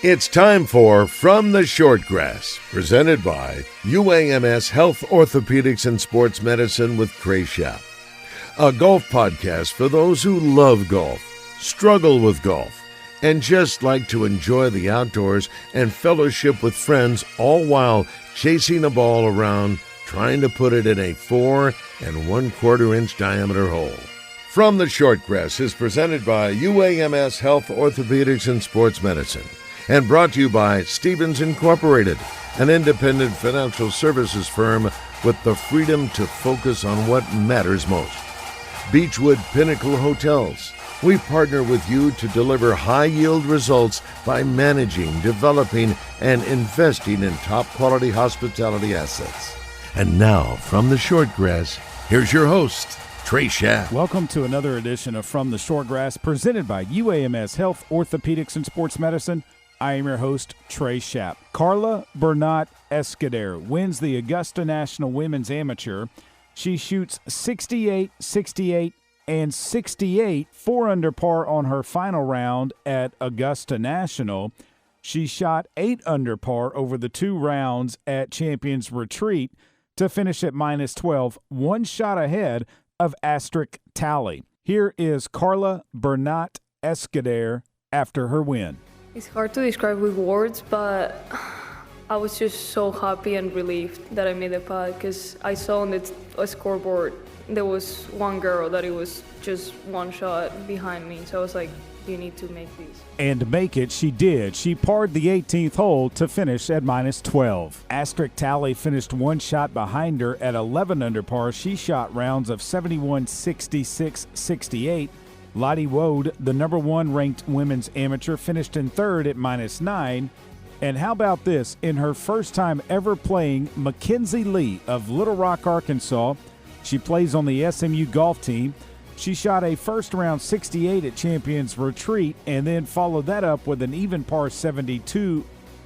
It's time for From the Shortgrass, presented by UAMS Health Orthopedics and Sports Medicine with Trey Schaap. A golf podcast for those who love golf, struggle with golf, and just like to enjoy the outdoors and fellowship with friends, all while chasing a ball around, trying to put it in a 4 1/4 inch diameter hole. From the Shortgrass is presented by UAMS Health Orthopedics and Sports Medicine, and brought to you by Stevens Incorporated, an independent financial services firm with the freedom to focus on what matters most. Beechwood Pinnacle Hotels. We partner with you to deliver high-yield results by managing, developing, and investing in top-quality hospitality assets. And now, from the Shortgrass, here's your host, Trey Schaap. Welcome to another edition of From the Shortgrass, presented by UAMS Health Orthopedics and Sports Medicine. I am your host, Trey Schaap. Carla Bernat Escudero wins the Augusta National Women's Amateur. She shoots 68, 68, and 68, 4 under par on her final round at Augusta National. She shot 8 under par over the 2 rounds at Champions Retreat to finish at -12, 1 shot ahead of Astrid Talley. Here is Carla Bernat Escudero after her win. It's hard to describe with words, but I was just so happy and relieved that I made the putt, because I saw on the scoreboard there was one girl that it was just 1 shot behind me. So I was like, you need to make these. And make it, she did. She parred the 18th hole to finish at -12. Astrid Talley finished 1 shot behind her at 11 under par. She shot rounds of 71, 66, 68. Lottie Wode, the number 1 ranked women's amateur, finished in 3rd at -9. And how about this? In her first time ever playing, Mackenzie Lee of Little Rock, Arkansas, she plays on the SMU golf team. She shot a first-round 68 at Champions Retreat and then followed that up with an even par 72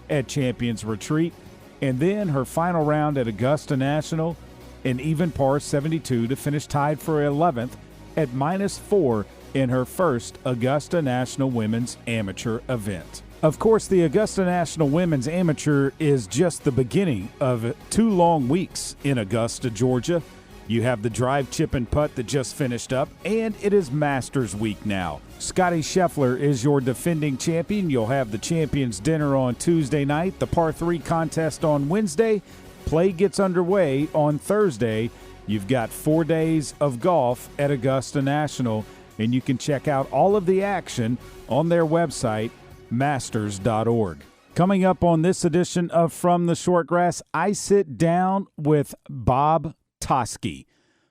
at Champions Retreat. And then her final round at Augusta National, an even par 72 to finish tied for 11th at -4 in her first Augusta National Women's Amateur event. Of course, the Augusta National Women's Amateur is just the beginning of 2 long weeks in Augusta, Georgia. You have the drive, chip, and putt that just finished up, and it is Masters Week now. Scotty Scheffler is your defending champion. You'll have the Champions Dinner on Tuesday night, the par 3 contest on Wednesday. Play gets underway on Thursday. You've got 4 days of golf at Augusta National, and you can check out all of the action on their website, masters.org. Coming up on this edition of From the Shortgrass, I sit down with Bob Toski.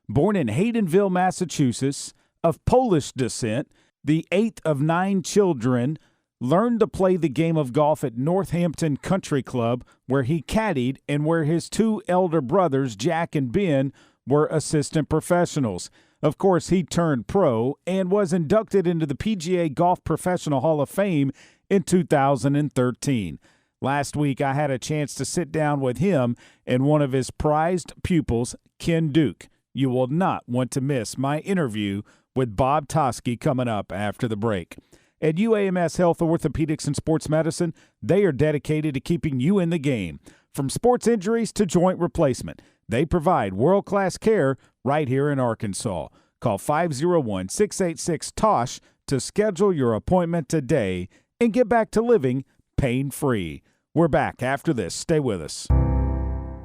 Born in Haydenville, Massachusetts, of Polish descent, the 8th of 9 children, learned to play the game of golf at Northampton Country Club, where he caddied and where his 2 elder brothers, Jack and Ben, were assistant professionals. Of course, he turned pro and was inducted into the PGA Golf Professional Hall of Fame in 2013. Last week, I had a chance to sit down with him and one of his prized pupils, Ken Duke. You will not want to miss my interview with Bob Toski coming up after the break. At UAMS Health Orthopedics and Sports Medicine, they are dedicated to keeping you in the game. From sports injuries to joint replacement, they provide world-class care right here in Arkansas. Call 501-686-TOSH to schedule your appointment today and get back to living pain-free. We're back after this. Stay with us.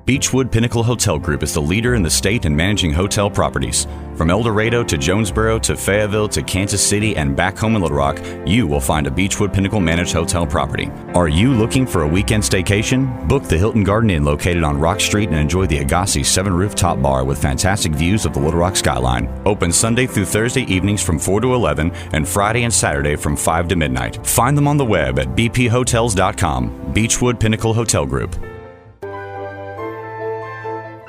Beechwood Pinnacle Hotel Group is the leader in the state in managing hotel properties. From El Dorado to Jonesboro to Fayetteville to Kansas City and back home in Little Rock, you will find a Beechwood Pinnacle managed hotel property. Are you looking for a weekend staycation? Book the Hilton Garden Inn located on Rock Street and enjoy the Agassi 7-rooftop bar with fantastic views of the Little Rock skyline. Open Sunday through Thursday evenings from 4 to 11 and Friday and Saturday from 5 to midnight. Find them on the web at bphotels.com. Beechwood Pinnacle Hotel Group.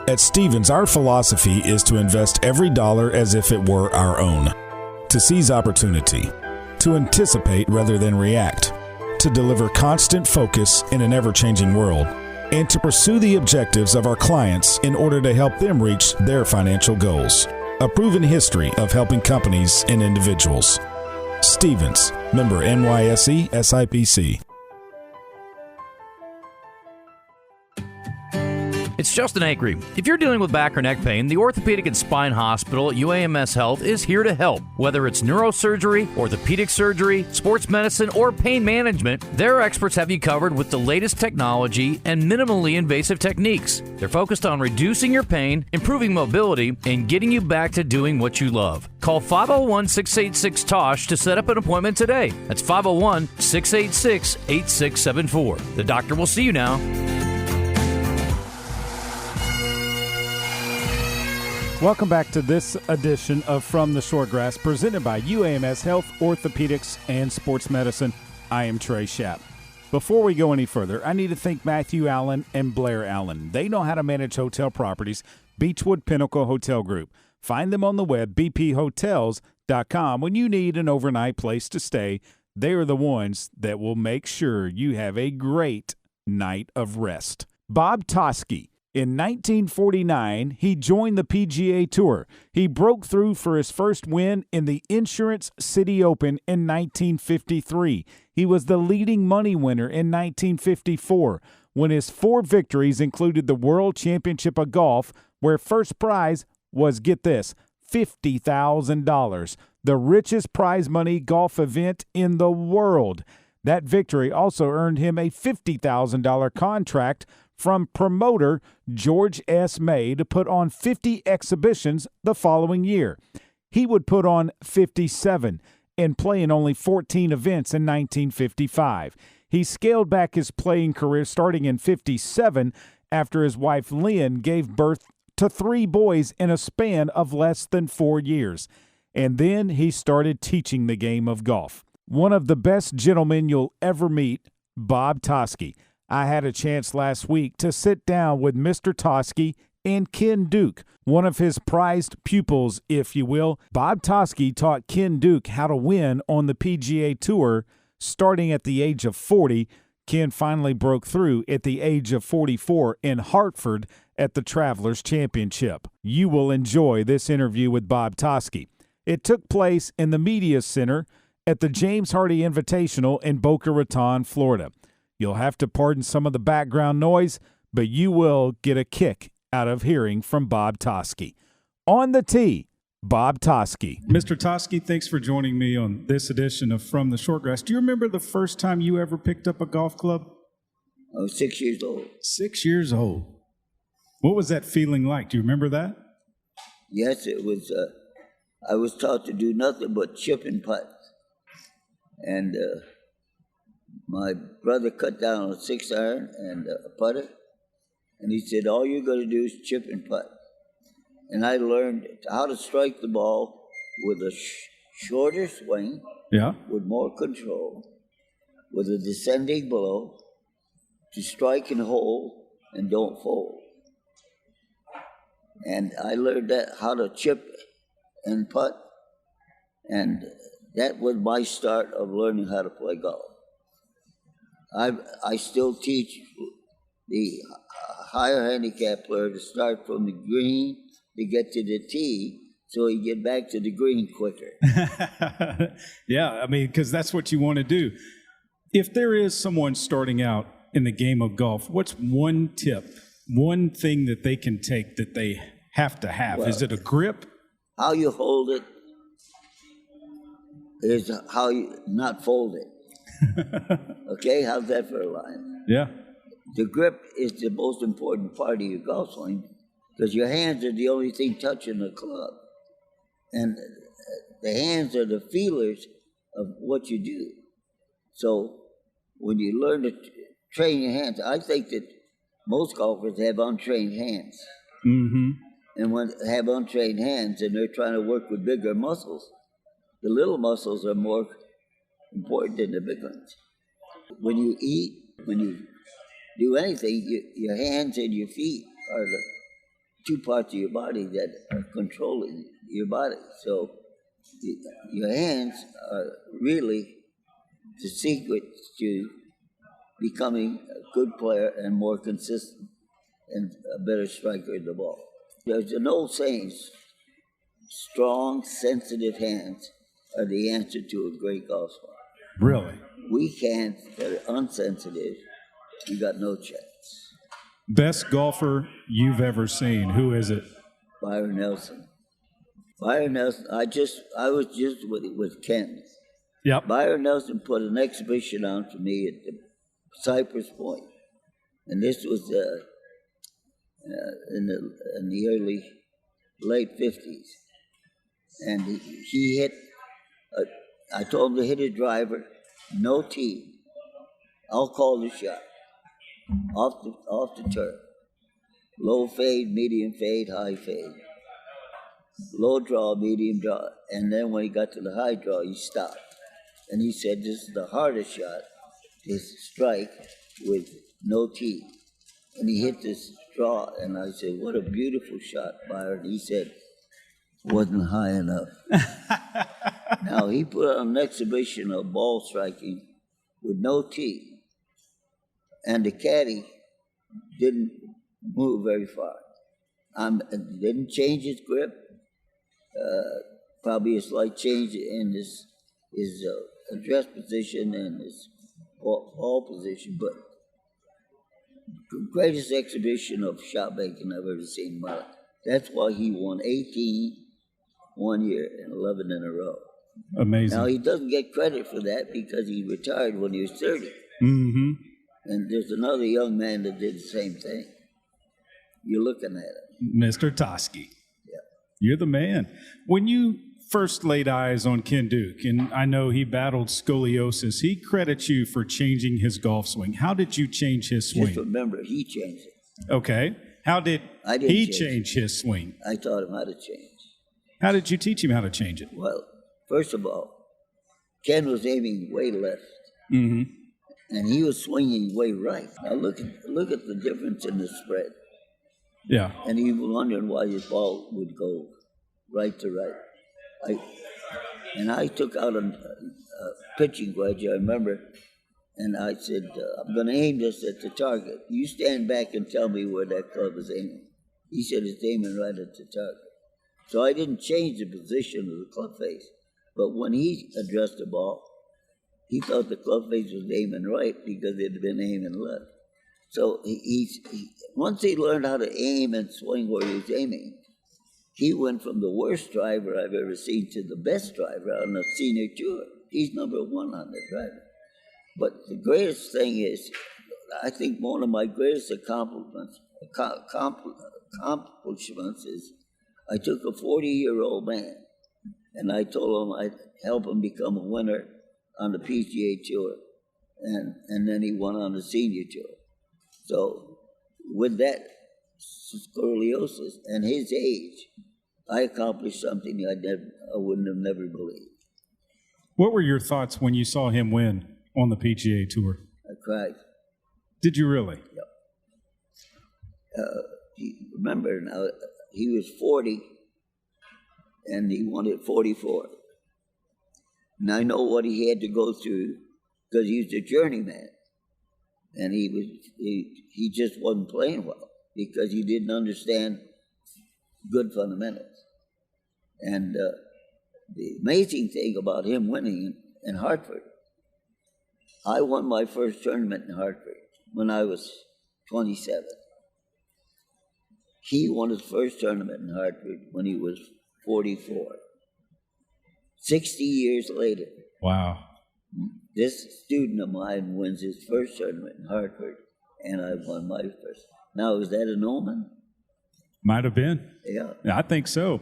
At Stevens, our philosophy is to invest every dollar as if it were our own, to seize opportunity, to anticipate rather than react, to deliver constant focus in an ever-changing world, and to pursue the objectives of our clients in order to help them reach their financial goals. A proven history of helping companies and individuals. Stevens, member NYSE SIPC. It's Justin Acree. If you're dealing with back or neck pain, the Orthopedic and Spine Hospital at UAMS Health is here to help. Whether it's neurosurgery, orthopedic surgery, sports medicine, or pain management, their experts have you covered with the latest technology and minimally invasive techniques. They're focused on reducing your pain, improving mobility, and getting you back to doing what you love. Call 501-686-TOSH to set up an appointment today. That's 501-686-8674. The doctor will see you now. Welcome back to this edition of From the Shortgrass, presented by UAMS Health, Orthopedics, and Sports Medicine. I am Trey Schaap. Before we go any further, I need to thank Matthew Allen and Blair Allen. They know how to manage hotel properties. Beechwood Pinnacle Hotel Group. Find them on the web, bphotels.com. When you need an overnight place to stay, they are the ones that will make sure you have a great night of rest. Bob Toski. In 1949, he joined the PGA Tour. He broke through for his first win in the Insurance City Open in 1953. He was the leading money winner in 1954, when his 4 victories included the World Championship of Golf, where first prize was, get this, $50,000, the richest prize money golf event in the world. That victory also earned him a $50,000 contract from promoter George S. May to put on 50 exhibitions the following year. He would put on 57 and play in only 14 events in 1955. He scaled back his playing career starting in 57 after his wife Lynn gave birth to 3 boys in a span of less than 4 years. And then he started teaching the game of golf. One of the best gentlemen you'll ever meet, Bob Toski. I had a chance last week to sit down with Mr. Toski and Ken Duke, one of his prized pupils, if you will. Bob Toski taught Ken Duke how to win on the PGA Tour starting at the age of 40. Ken finally broke through at the age of 44 in Hartford at the Travelers Championship. You will enjoy this interview with Bob Toski. It took place in the Media Center at the James Hardy Invitational in Boca Raton, Florida. You'll have to pardon some of the background noise, but you will get a kick out of hearing from Bob Toski. On the tee, Bob Toski. Mr. Toski, thanks for joining me on this edition of From the Shortgrass. Do you remember the first time you ever picked up a golf club? I was 6 years old. 6 years old. What was that feeling like? Do you remember that? Yes, it was. I was taught to do nothing but chip and putt. And my brother cut down a 6-iron and a putter, and he said, all you're going to do is chip and putt. And I learned how to strike the ball with a shorter swing, with more control, with a descending blow, to strike and hold and don't fold. And I learned that how to chip and putt, and that was my start of learning how to play golf. I still teach the higher handicap player to start from the green to get to the tee so he get back to the green quicker. Yeah, I mean, because that's what you want to do. If there is someone starting out in the game of golf, what's one tip, one thing that they can take that they have to have? Well, is it a grip? How you hold it is how you not fold it. Okay, how's that for a line? Yeah. The grip is the most important part of your golf swing because your hands are the only thing touching the club. And the hands are the feelers of what you do. So when you learn to train your hands, I think that most golfers have untrained hands. Mm-hmm. And when they have untrained hands and they're trying to work with bigger muscles, the little muscles are more important than the big ones. When you eat, when you do anything, your hands and your feet are the 2 parts of your body that are controlling your body. So your hands are really the secret to becoming a good player and more consistent and a better striker of the ball. There's an old saying, strong, sensitive hands are the answer to a great golf swing. Really? Weak hands that are unsensitive, you got no chance. Best golfer you've ever seen. Who is it? Byron Nelson. Byron Nelson, I was just with Ken. Yep. Byron Nelson put an exhibition on for me at the Cypress Point. And this was in the late 50s. And he hit, I told him to hit a driver, no tee. I'll call the shot. Off the turf. Low fade, medium fade, high fade. Low draw, medium draw. And then when he got to the high draw, he stopped. And he said, this is the hardest shot, this strike with no tee. And he hit this draw, and I said, what a beautiful shot, Byron. He said, wasn't high enough. Now, he put on an exhibition of ball striking with no tee. And the caddy didn't move very far. Didn't change his grip. Probably a slight change in his address position and his ball position, but the greatest exhibition of shot making I've ever seen in my life. That's why he won 18 one year and 11 in a row. Amazing. Now, he doesn't get credit for that because he retired when he was 30. Mm-hmm. And there's another young man that did the same thing. You're looking at him. Mr. Toski. Yeah. You're the man. When you first laid eyes on Ken Duke, and I know he battled scoliosis, he credits you for changing his golf swing. How did you change his swing? Just remember, he changed it. Okay. How did he change his swing? I taught him how to change. How did you teach him how to change it? Well, first of all, Ken was aiming way left. Mm-hmm. And he was swinging way right. Now look at the difference in the spread. Yeah. And he was wondering why his ball would go right to right. I took out a pitching wedge, I remember, and I said, I'm going to aim this at the target. You stand back and tell me where that club is aiming. He said it's aiming right at the target. So I didn't change the position of the club face. But when he addressed the ball, he thought the club face was aiming right because it had been aiming left. So once he learned how to aim and swing where he was aiming, he went from the worst driver I've ever seen to the best driver on the senior tour. He's number one on the driver. But the greatest thing is, I think one of my greatest accomplishments is I took a 40-year-old man and I told him I'd help him become a winner on the PGA Tour, and then he went on the senior tour. So with that scoliosis and his age, I accomplished something I wouldn't have never believed. What were your thoughts when you saw him win on the PGA Tour? I cried. Did you really? Yep. Remember now, he was 40, and he won at 44. And I know what he had to go through because he was a journeyman, and he just wasn't playing well because he didn't understand good fundamentals. And the amazing thing about him winning in Hartford, I won my first tournament in Hartford when I was 27. He won his first tournament in Hartford when he was 44. 60 years later. Wow. This student of mine wins his first tournament in Hartford, and I won my first. Now, is that an omen? Might have been. Yeah. I think so.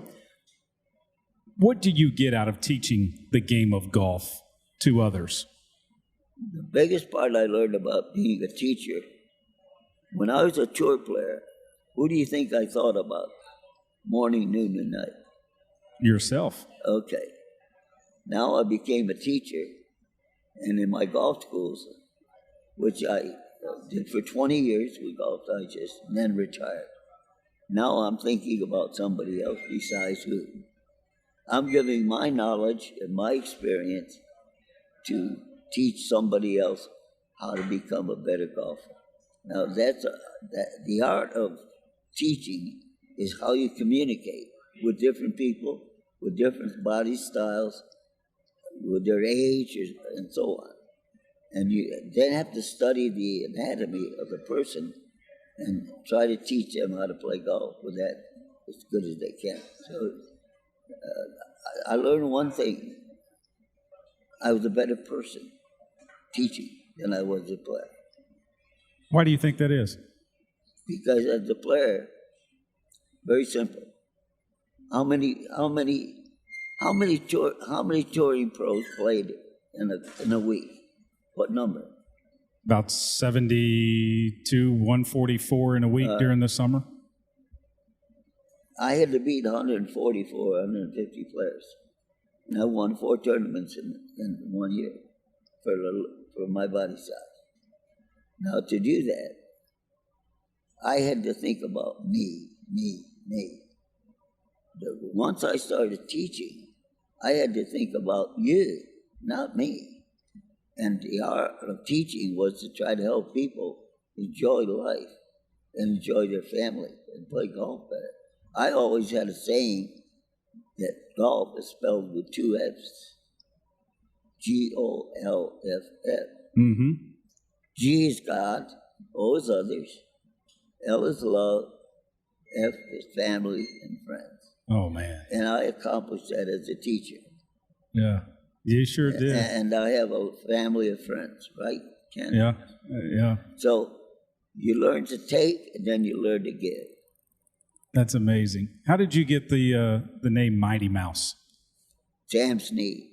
What do you get out of teaching the game of golf to others? The biggest part I learned about being a teacher, when I was a tour player, who do you think I thought about? Morning, noon, and night. Yourself. Okay. Now I became a teacher, and in my golf schools, which I did for 20 years with Golf Digest, and then retired. Now I'm thinking about somebody else besides who. I'm giving my knowledge and my experience to teach somebody else how to become a better golfer. Now the art of teaching is how you communicate with different people, with different body styles, with their age, and so on. And you then have to study the anatomy of the person and try to teach them how to play golf with that as good as they can. So I learned one thing. I was a better person teaching than I was a player. Why do you think that is? Because as a player, very simple. How many touring pros played in a week? What number? About 72, 144 in a week during the summer. I had to beat 144, 150 players. And I won 4 tournaments in 1 year for my body size. Now, to do that, I had to think about me. Once I started teaching, I had to think about you, not me. And the art of teaching was to try to help people enjoy life and enjoy their family and play golf better. I always had a saying that golf is spelled with 2 F's. G-O-L-F-F. Mm-hmm. G is God, O is others, L is love, F is family and friends. Oh, man. And I accomplished that as a teacher. Yeah, you sure did. And I have a family of friends, right, Ken? Yeah. So you learn to take, and then you learn to give. That's amazing. How did you get the name Mighty Mouse? Sam Snead.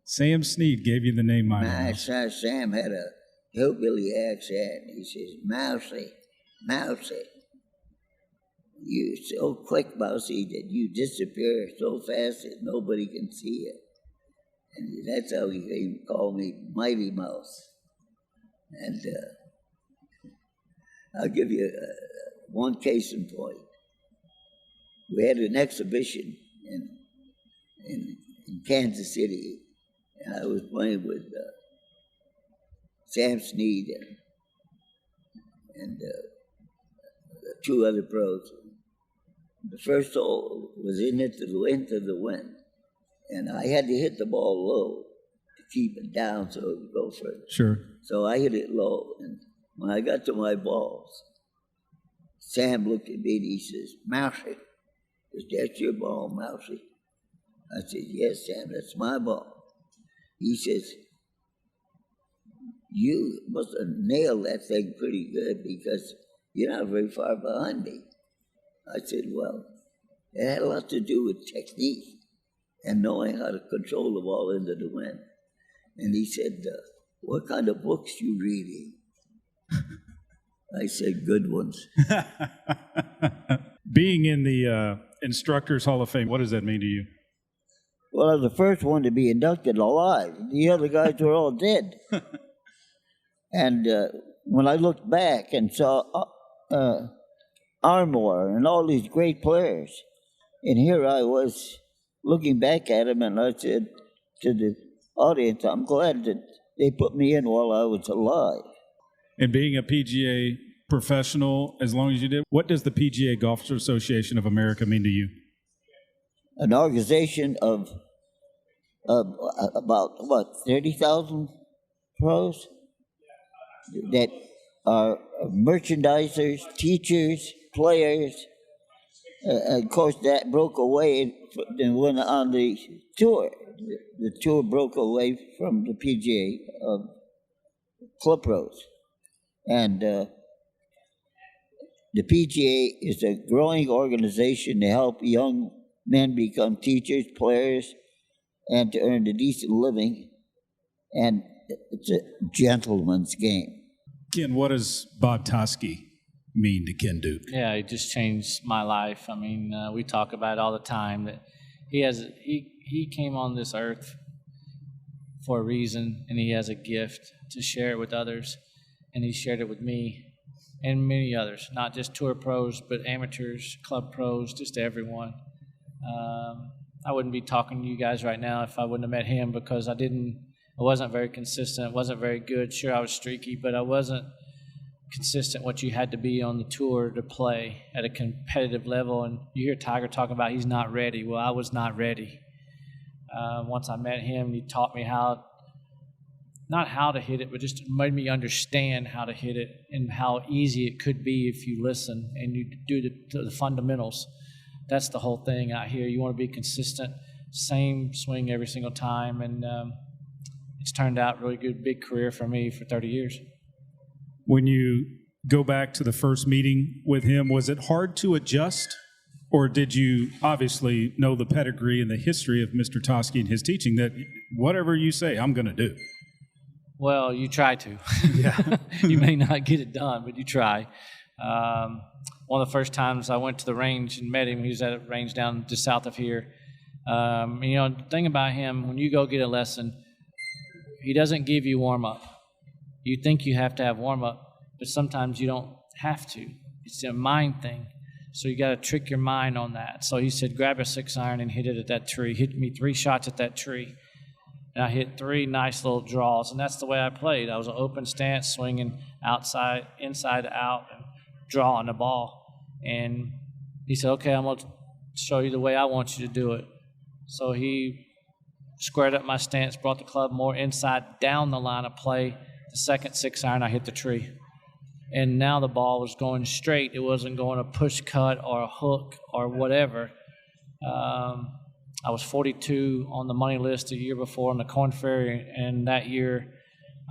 Sam Snead gave you the name Mighty Mouse. Sam had a hillbilly accent. He says, Mousy. You're so quick, Mousy, that you disappear so fast that nobody can see you. And that's how he called me Mighty Mouse. And I'll give you one case in point. We had an exhibition in Kansas City, and I was playing with Sam Snead and 2 other pros. The first hole was into the wind, and I had to hit the ball low to keep it down so it would go further. Sure. So I hit it low, and when I got to my balls, Sam looked at me and he says, Mousy, is that your ball, Mousy? I said, yes, Sam, that's my ball. He says, you must have nailed that thing pretty good because you're not very far behind me. I said, well, it had a lot to do with technique and knowing how to control the ball into the wind. And he said, what kind of books you reading? I said, good ones. Being in the Instructors Hall of Fame, what does that mean to you? Well, I was the first one to be inducted alive. The other guys were all dead. And when I looked back and saw Armour and all these great players, and here I was looking back at them, and I said to the audience, I'm glad that they put me in while I was alive. And being a PGA professional, as long as you did, what does the PGA Golf Association of America mean to you? An organization of about, 30,000 pros that are merchandisers, teachers, players. Of course, that broke away and went on the tour. The tour broke away from the PGA of club pros. And the PGA is a growing organization to help young men become teachers, players, and to earn a decent living. And it's a gentleman's game. Ken, what does Bob Toski mean to Ken Duke? Yeah, it just changed my life. I mean, we talk about it all the time that he came on this earth for a reason, and he has a gift to share it with others, and he shared it with me and many others, not just tour pros, but amateurs, club pros, just everyone. I wouldn't be talking to you guys right now if I wouldn't have met him, because I wasn't very consistent, wasn't very good. Sure, I was streaky, but I wasn't consistent what you had to be on the tour to play at a competitive level. And you hear Tiger talking about he's not ready. Well, I was not ready. Once I met him, he taught me how not how to hit it, but just made me understand how to hit it and how easy it could be if you listen and you do the fundamentals. That's the whole thing out here. You want to be consistent, same swing every single time, and it's turned out really good, big career for me for 30 years. When you go back to the first meeting with him, was it hard to adjust? Or did you obviously know the pedigree and the history of Mr. Toski and his teaching that whatever you say, I'm going to do? Well, you try to. Yeah. You may not get it done, but you try. One of the first times I went to the range and met him, he was at a range down just south of here. The thing about him, when you go get a lesson, he doesn't give you warm-up. You think you have to have warm-up, but sometimes you don't have to. It's a mind thing. So you got to trick your mind on that. So he said, grab a 6-iron and hit it at that tree. Hit me 3 shots at that tree. And I hit 3 nice little draws, and that's the way I played. I was an open stance, swinging outside, inside, out, and drawing the ball. And he said, okay, I'm going to show you the way I want you to do it. So he squared up my stance, brought the club more inside, down the line of play. The second 6-iron, I hit the tree. And now the ball was going straight. It wasn't going a push cut or a hook or whatever. I was 42 on the money list the year before on the Corn Ferry, and that year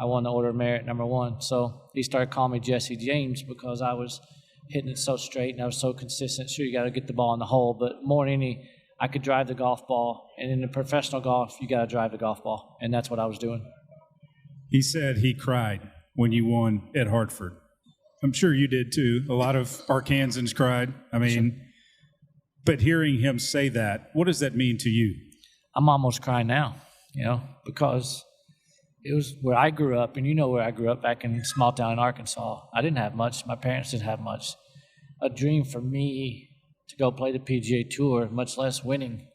I won the Order of Merit #1. So he started calling me Jesse James because I was hitting it so straight and I was so consistent. Sure, you got to get the ball in the hole, but more than any, I could drive the golf ball. And in the professional golf, you got to drive the golf ball, and that's what I was doing. He said he cried when you won at Hartford. I'm sure you did too. A lot of Arkansans cried. I mean, but hearing him say that, what does that mean to you? I'm almost crying now, because it was where I grew up, and you know where I grew up, back in small town in Arkansas. I didn't have much. My parents didn't have much. A dream for me to go play the PGA Tour, much less winning,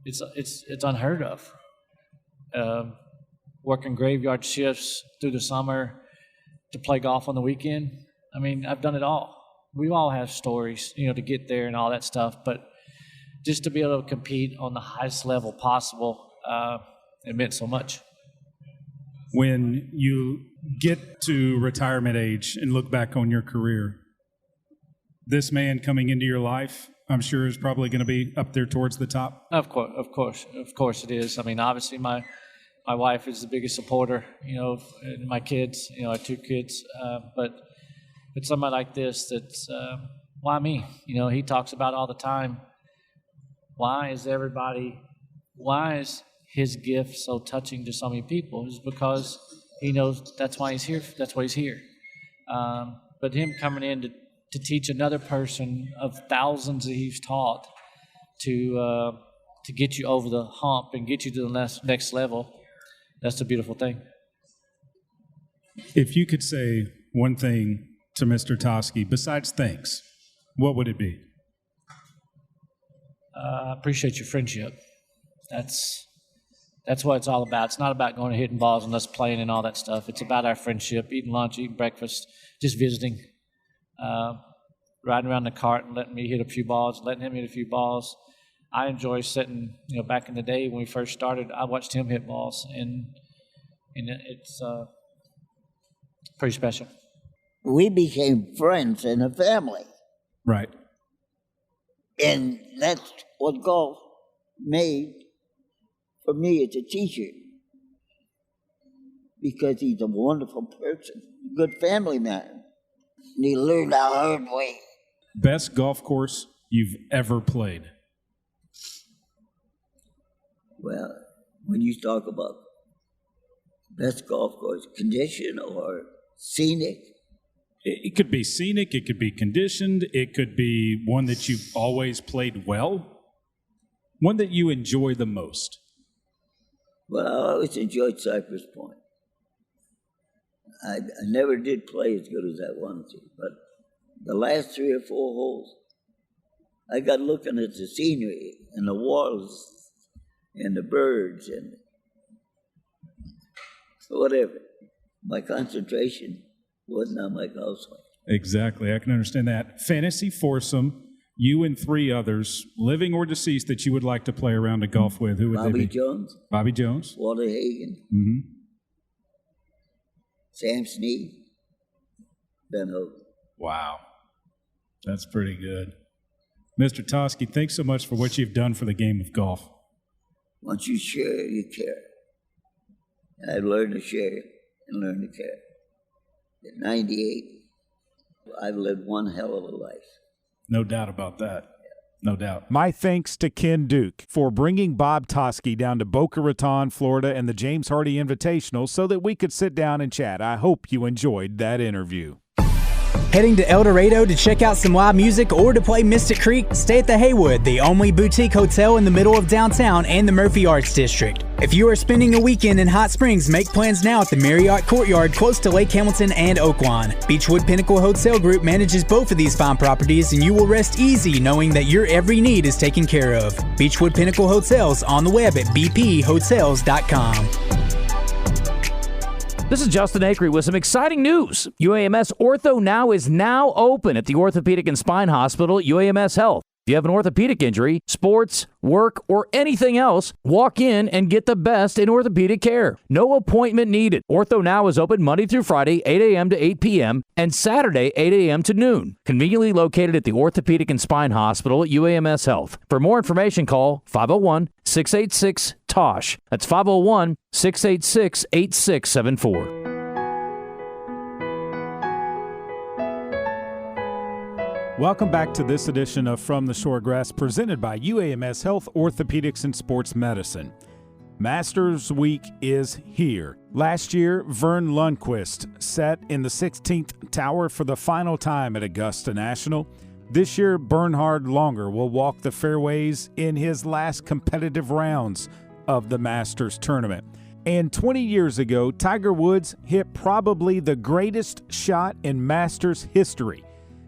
it's unheard of. Working graveyard shifts through the summer to play golf on the weekend. I mean, I've done it all. We all have stories, to get there and all that stuff. But just to be able to compete on the highest level possible, it meant so much. When you get to retirement age and look back on your career, this man coming into your life, I'm sure is probably going to be up there towards the top. Of course it is. I mean, obviously my wife is the biggest supporter, my kids, I have 2 kids, but somebody like this, that's, why me? He talks about all the time, why is his gift so touching to so many people? Is because he knows that's why he's here. That's why he's here. But him coming in to teach another person of thousands that he's taught to get you over the hump and get you to the next level, that's a beautiful thing. If you could say one thing to Mr. Toski besides thanks, what would it be? I appreciate your friendship. That's what it's all about. It's not about going and hitting balls and us playing and all that stuff. It's about our friendship, eating lunch, eating breakfast, just visiting, riding around the cart and letting me hit a few balls, letting him hit a few balls. I enjoy sitting, back in the day when we first started, I watched him hit balls, and it's pretty special. We became friends and a family. Right. And that's what golf made for me as a teacher. Because he's a wonderful person, good family man. And he learned the hard way. Best golf course you've ever played? Well, when you talk about best golf course, condition or scenic, it could be scenic, it could be conditioned, it could be one that you've always played well, one that you enjoy the most. Well, I always enjoyed Cypress Point. I never did play as good as I wanted to, but the last 3 or 4 holes, I got looking at the scenery and the walls and the birds and whatever. My concentration wasn't on my golf swing. Exactly. I can understand that. Fantasy foursome, you and 3 others, living or deceased, that you would like to play around a golf with. Who would they be? Bobby Jones. Bobby Jones. Walter Hagen. Mm-hmm. Sam Snead, Ben Hogan. Wow. That's pretty good. Mr. Toski, thanks so much for what you've done for the game of golf. Once you share, you care. And I've learned to share and learn to care. At 98, I've lived one hell of a life. No doubt about that. No doubt. My thanks to Ken Duke for bringing Bob Toski down to Boca Raton, Florida, and the James Hardy Invitational so that we could sit down and chat. I hope you enjoyed that interview. Heading to El Dorado to check out some live music or to play Mystic Creek? Stay at the Haywood, the only boutique hotel in the middle of downtown and the Murphy Arts District. If you are spending a weekend in Hot Springs, make plans now at the Marriott Courtyard close to Lake Hamilton and Oaklawn. Beechwood Pinnacle Hotel Group manages both of these fine properties, and you will rest easy knowing that your every need is taken care of. Beechwood Pinnacle Hotels on the web at bphotels.com. This is Justin Acree with some exciting news. UAMS Ortho Now is now open at the Orthopedic and Spine Hospital at UAMS Health. If you have an orthopedic injury, sports, work, or anything else, walk in and get the best in orthopedic care. No appointment needed. Ortho Now is open Monday through Friday, 8 a.m. to 8 p.m., and Saturday, 8 a.m. to noon. Conveniently located at the Orthopedic and Spine Hospital at UAMS Health. For more information, call 501-686-TOSH. That's 501-686-8674. Welcome back to this edition of From the Shortgrass, presented by UAMS Health, Orthopedics, and Sports Medicine. Masters Week is here. Last year, Vern Lundquist sat in the 16th tower for the final time at Augusta National. This year, Bernhard Langer will walk the fairways in his last competitive rounds of the Masters tournament. And 20 years ago, Tiger Woods hit probably the greatest shot in Masters history.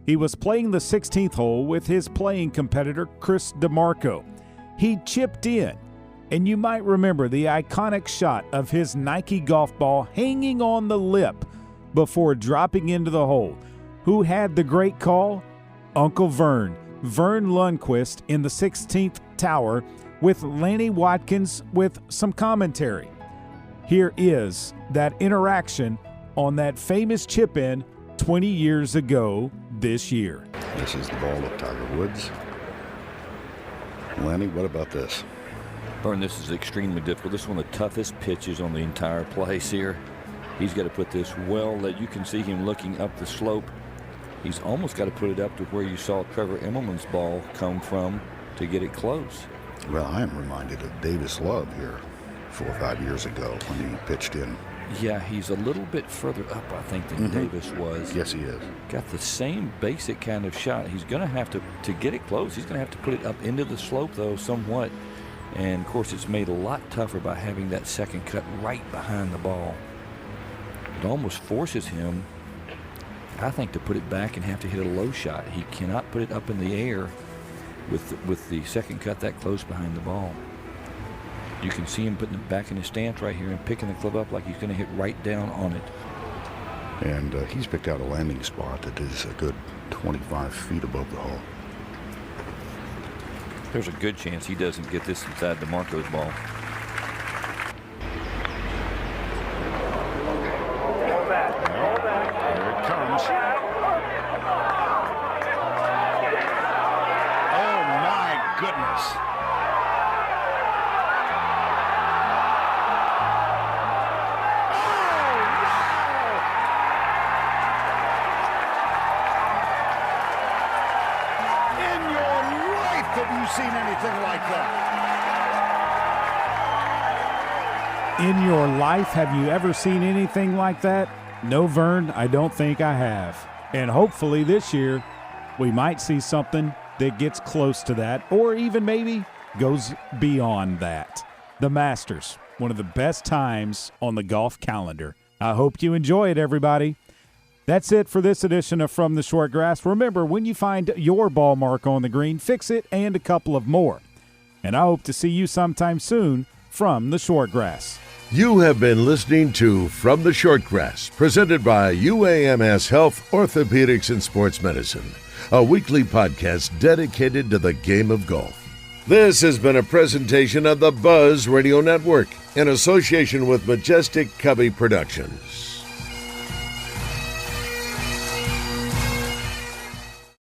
He was playing the 16th hole with his playing competitor, Chris DeMarco. He chipped in, and you might remember the iconic shot of his Nike golf ball hanging on the lip before dropping into the hole. Who had the great call? Uncle Vern. Vern Lundquist in the 16th tower with Lanny Watkins with some commentary. Here is that interaction on that famous chip-in 20 years ago this year. This is the ball of Tiger Woods. Lanny, what about this? Vern, this is extremely difficult. This is one of the toughest pitches on the entire place here. He's got to put this well that you can see him looking up the slope. He's almost got to put it up to where you saw Trevor Immelman's ball come from to get it close. Well, I am reminded of Davis Love here 4 or 5 years ago when he pitched in. Yeah, he's a little bit further up, I think, than Davis was. Yes, he is. Got the same basic kind of shot. He's going to have to get it close, he's going to have to put it up into the slope, though, somewhat. And, of course, it's made a lot tougher by having that second cut right behind the ball. It almost forces him, I think, to put it back and have to hit a low shot. He cannot put it up in the air with the second cut that close behind the ball. You can see him putting it back in his stance right here and picking the club up like he's going to hit right down on it. And he's picked out a landing spot that is a good 25 feet above the hole. There's a good chance he doesn't get this inside DeMarco's ball. Here it comes. Oh, my goodness. Have you seen anything like that? In your life, have you ever seen anything like that? No, Vern, I don't think I have. And hopefully this year, we might see something that gets close to that, or even maybe goes beyond that. The Masters, one of the best times on the golf calendar. I hope you enjoy it, everybody. That's it for this edition of From the Shortgrass. Remember, when you find your ball mark on the green, fix it and a couple of more. And I hope to see you sometime soon from the Shortgrass. You have been listening to From the Shortgrass, presented by UAMS Health, Orthopedics, and Sports Medicine, a weekly podcast dedicated to the game of golf. This has been a presentation of the Buzz Radio Network in association with Majestic Cubby Productions.